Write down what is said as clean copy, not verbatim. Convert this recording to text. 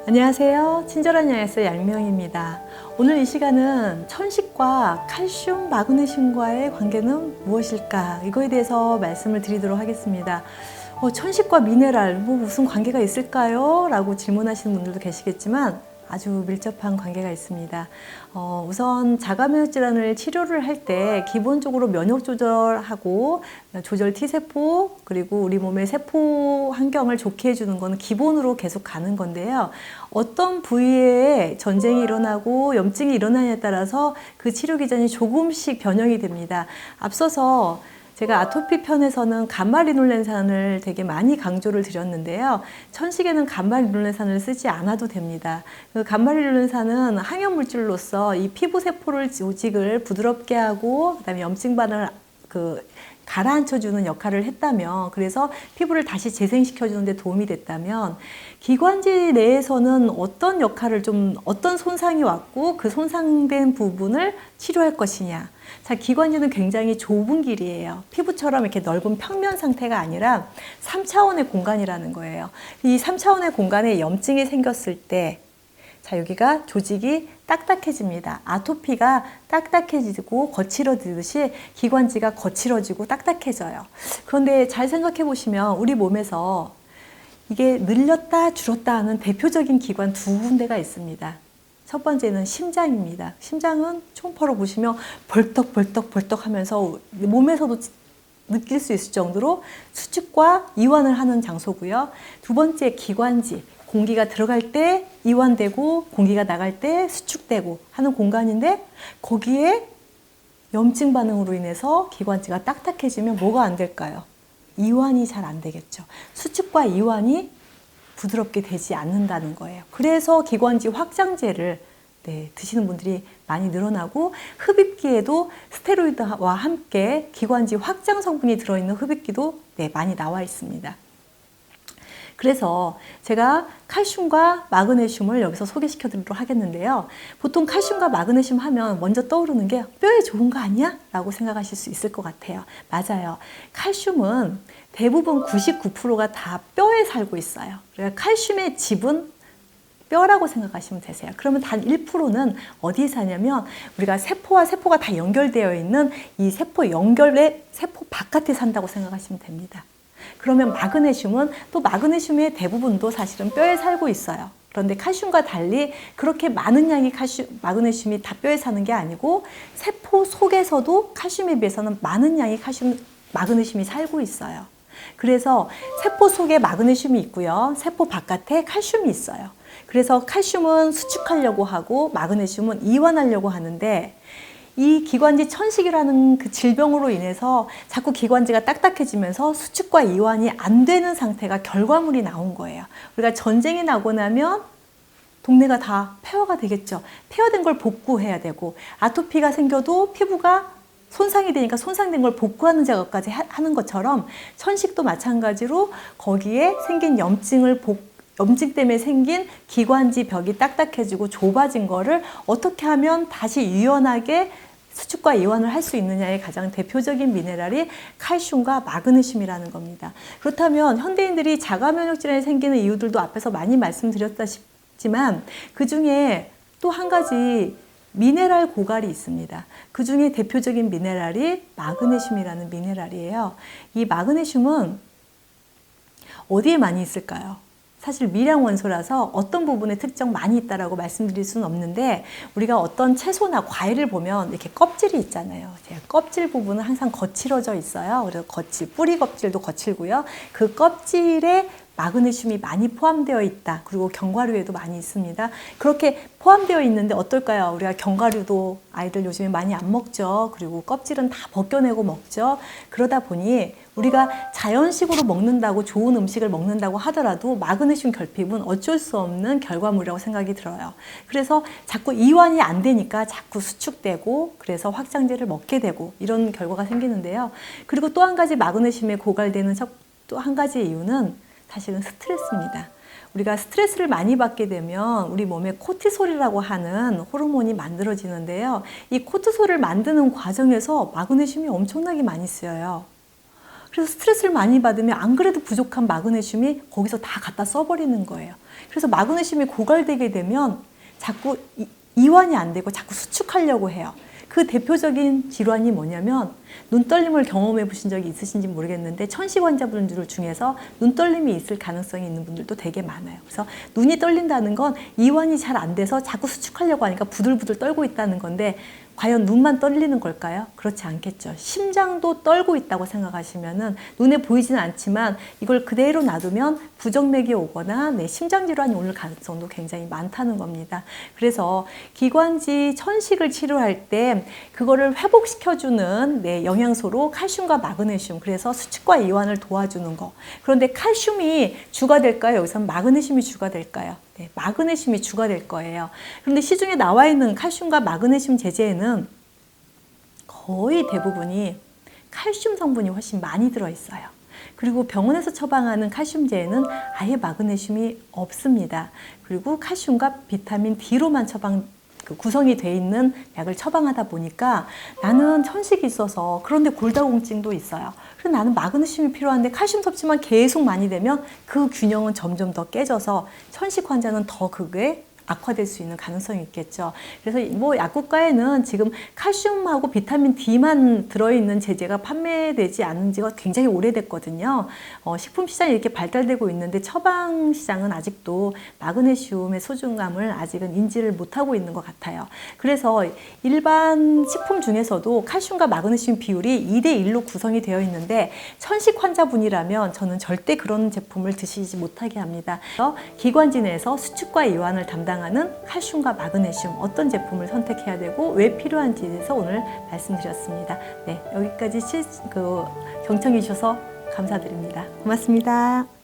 안녕하세요. 친절한 야에서 얄미영입니다. 오늘 이 시간은 천식과 칼슘, 마그네슘과의 관계는 무엇일까? 이거에 대해서 말씀을 드리도록 하겠습니다. 천식과 미네랄, 무슨 관계가 있을까요? 라고 질문하시는 분들도 계시겠지만 아주 밀접한 관계가 있습니다. 우선 자가면역 질환을 치료를 할 때 기본적으로 면역 조절하고 조절 T세포 그리고 우리 몸의 세포 환경을 좋게 해주는 것은 기본으로 계속 가는 건데요. 어떤 부위에 전쟁이 일어나고 염증이 일어나냐에 따라서 그 치료 기전이 조금씩 변형이 됩니다. 앞서서 제가 아토피 편에서는 감마리놀렌산을 되게 많이 강조를 드렸는데요. 천식에는 감마리놀렌산을 쓰지 않아도 됩니다. 그 감마리놀렌산은 항염물질로서 이 피부 세포를 조직을 부드럽게 하고 그다음에 염증 반응을 가라앉혀주는 역할을 했다면, 그래서 피부를 다시 재생시켜주는 데 도움이 됐다면, 기관지 내에서는 어떤 역할을 어떤 손상이 왔고 그 손상된 부분을 치료할 것이냐. 자, 기관지는 굉장히 좁은 길이에요. 피부처럼 이렇게 넓은 평면 상태가 아니라 3차원의 공간이라는 거예요. 이 3차원의 공간에 염증이 생겼을 때, 자, 여기가 조직이 딱딱해집니다. 아토피가 딱딱해지고 거칠어지듯이 기관지가 거칠어지고 딱딱해져요. 그런데 잘 생각해 보시면 우리 몸에서 이게 늘렸다 줄었다 하는 대표적인 기관 두 군데가 있습니다. 첫 번째는 심장입니다. 심장은 초음파로 보시면 벌떡벌떡 하면서 몸에서도 느낄 수 있을 정도로 수축과 이완을 하는 장소고요. 두 번째 기관지. 공기가 들어갈 때 이완되고 공기가 나갈 때 수축되고 하는 공간인데, 거기에 염증 반응으로 인해서 기관지가 딱딱해지면 뭐가 안 될까요? 이완이 잘 안 되겠죠. 수축과 이완이 부드럽게 되지 않는다는 거예요. 그래서 기관지 확장제를 드시는 분들이 많이 늘어나고, 흡입기에도 스테로이드와 함께 기관지 확장 성분이 들어있는 흡입기도 많이 나와 있습니다. 그래서 제가 칼슘과 마그네슘을 여기서 소개시켜 드리도록 하겠는데요. 보통 칼슘과 마그네슘 하면 먼저 떠오르는 게 뼈에 좋은 거 아니야? 라고 생각하실 수 있을 것 같아요. 맞아요. 칼슘은 대부분 99%가 다 뼈에 살고 있어요. 그러니까 칼슘의 집은 뼈라고 생각하시면 되세요. 그러면 단 1%는 어디에 사냐면, 우리가 세포와 세포가 다 연결되어 있는 이 세포 연결의 세포 바깥에 산다고 생각하시면 됩니다. 그러면 마그네슘은 또 마그네슘의 대부분도 사실은 뼈에 살고 있어요. 그런데 칼슘과 달리 그렇게 많은 양의 마그네슘이 다 뼈에 사는 게 아니고, 세포 속에서도 칼슘에 비해서는 많은 양의 마그네슘이 살고 있어요. 그래서 세포 속에 마그네슘이 있고요. 세포 바깥에 칼슘이 있어요. 그래서 칼슘은 수축하려고 하고 마그네슘은 이완하려고 하는데, 이 기관지 천식이라는 그 질병으로 인해서 자꾸 기관지가 딱딱해지면서 수축과 이완이 안 되는 상태가 결과물이 나온 거예요. 우리가 전쟁이 나고 나면 동네가 다 폐허가 되겠죠. 폐허된 걸 복구해야 되고, 아토피가 생겨도 피부가 손상이 되니까 손상된 걸 복구하는 작업까지 하는 것처럼, 천식도 마찬가지로 거기에 생긴 염증 때문에 생긴 기관지 벽이 딱딱해지고 좁아진 거를 어떻게 하면 다시 유연하게 수축과 이완을 할 수 있느냐의 가장 대표적인 미네랄이 칼슘과 마그네슘이라는 겁니다. 그렇다면 현대인들이 자가면역 질환이 생기는 이유들도 앞에서 많이 말씀드렸지만, 그 중에 또 한 가지 미네랄 고갈이 있습니다. 그 중에 대표적인 미네랄이 마그네슘이라는 미네랄이에요. 이 마그네슘은 어디에 많이 있을까요? 사실 미량 원소라서 어떤 부분에 특정 많이 있다라고 말씀드릴 수는 없는데, 우리가 어떤 채소나 과일을 보면 이렇게 껍질이 있잖아요. 껍질 부분은 항상 거칠어져 있어요. 그래서 뿌리 껍질도 거칠고요. 그 껍질에 마그네슘이 많이 포함되어 있다. 그리고 견과류에도 많이 있습니다. 그렇게 포함되어 있는데 어떨까요? 우리가 견과류도 아이들 요즘에 많이 안 먹죠. 그리고 껍질은 다 벗겨내고 먹죠. 그러다 보니 우리가 자연식으로 먹는다고, 좋은 음식을 먹는다고 하더라도 마그네슘 결핍은 어쩔 수 없는 결과물이라고 생각이 들어요. 그래서 자꾸 이완이 안 되니까 자꾸 수축되고, 그래서 확장제를 먹게 되고 이런 결과가 생기는데요. 그리고 또 한 가지 마그네슘에 고갈되는 또 한 가지 이유는 사실은 스트레스입니다. 우리가 스트레스를 많이 받게 되면 우리 몸에 코티솔이라고 하는 호르몬이 만들어지는데요. 이 코티솔을 만드는 과정에서 마그네슘이 엄청나게 많이 쓰여요. 그래서 스트레스를 많이 받으면 안 그래도 부족한 마그네슘이 거기서 다 갖다 써버리는 거예요. 그래서 마그네슘이 고갈되게 되면 자꾸 이완이 안 되고 자꾸 수축하려고 해요. 그 대표적인 질환이 뭐냐면 눈떨림을 경험해 보신 적이 있으신지 모르겠는데 천식 환자분들 중에서 눈떨림이 있을 가능성이 있는 분들도 되게 많아요. 그래서 눈이 떨린다는 건 이완이 잘 안 돼서 자꾸 수축하려고 하니까 부들부들 떨고 있다는 건데 과연 눈만 떨리는 걸까요? 그렇지 않겠죠. 심장도 떨고 있다고 생각하시면은 눈에 보이지는 않지만 이걸 그대로 놔두면 부정맥이 오거나 심장 질환이 올 가능성도 굉장히 많다는 겁니다. 그래서 기관지 천식을 치료할 때 그거를 회복시켜주는 영양소로 칼슘과 마그네슘, 그래서 수축과 이완을 도와주는 거. 그런데 칼슘이 주가 될까요? 여기서 마그네슘이 주가 될까요? 네, 마그네슘이 주가 될 거예요. 그런데 시중에 나와 있는 칼슘과 마그네슘 제제에는 거의 대부분이 칼슘 성분이 훨씬 많이 들어있어요. 그리고 병원에서 처방하는 칼슘제에는 아예 마그네슘이 없습니다. 그리고 칼슘과 비타민 D로만 구성이 돼 있는 약을 처방하다 보니까 나는 천식이 있어서 그런데 골다공증도 있어요. 그래서 나는 마그네슘이 필요한데 칼슘 섭취만 계속 많이 되면 그 균형은 점점 더 깨져서 천식 환자는 더 그게 악화될 수 있는 가능성이 있겠죠. 그래서 뭐 약국가에는 지금 칼슘하고 비타민 D만 들어있는 제제가 판매되지 않은 지가 굉장히 오래됐거든요. 식품 시장이 이렇게 발달되고 있는데 처방 시장은 아직도 마그네슘의 소중함을 아직은 인지를 못하고 있는 것 같아요. 그래서 일반 식품 중에서도 칼슘과 마그네슘 비율이 2대1로 구성이 되어 있는데 천식 환자분이라면 저는 절대 그런 제품을 드시지 못하게 합니다. 기관지 내에서 수축과 이완을 담당하는 칼슘과 마그네슘 어떤 제품을 선택해야 되고 왜 필요한지에 대해서 오늘 말씀드렸습니다. 네, 여기까지 경청해 주셔서 감사드립니다. 고맙습니다.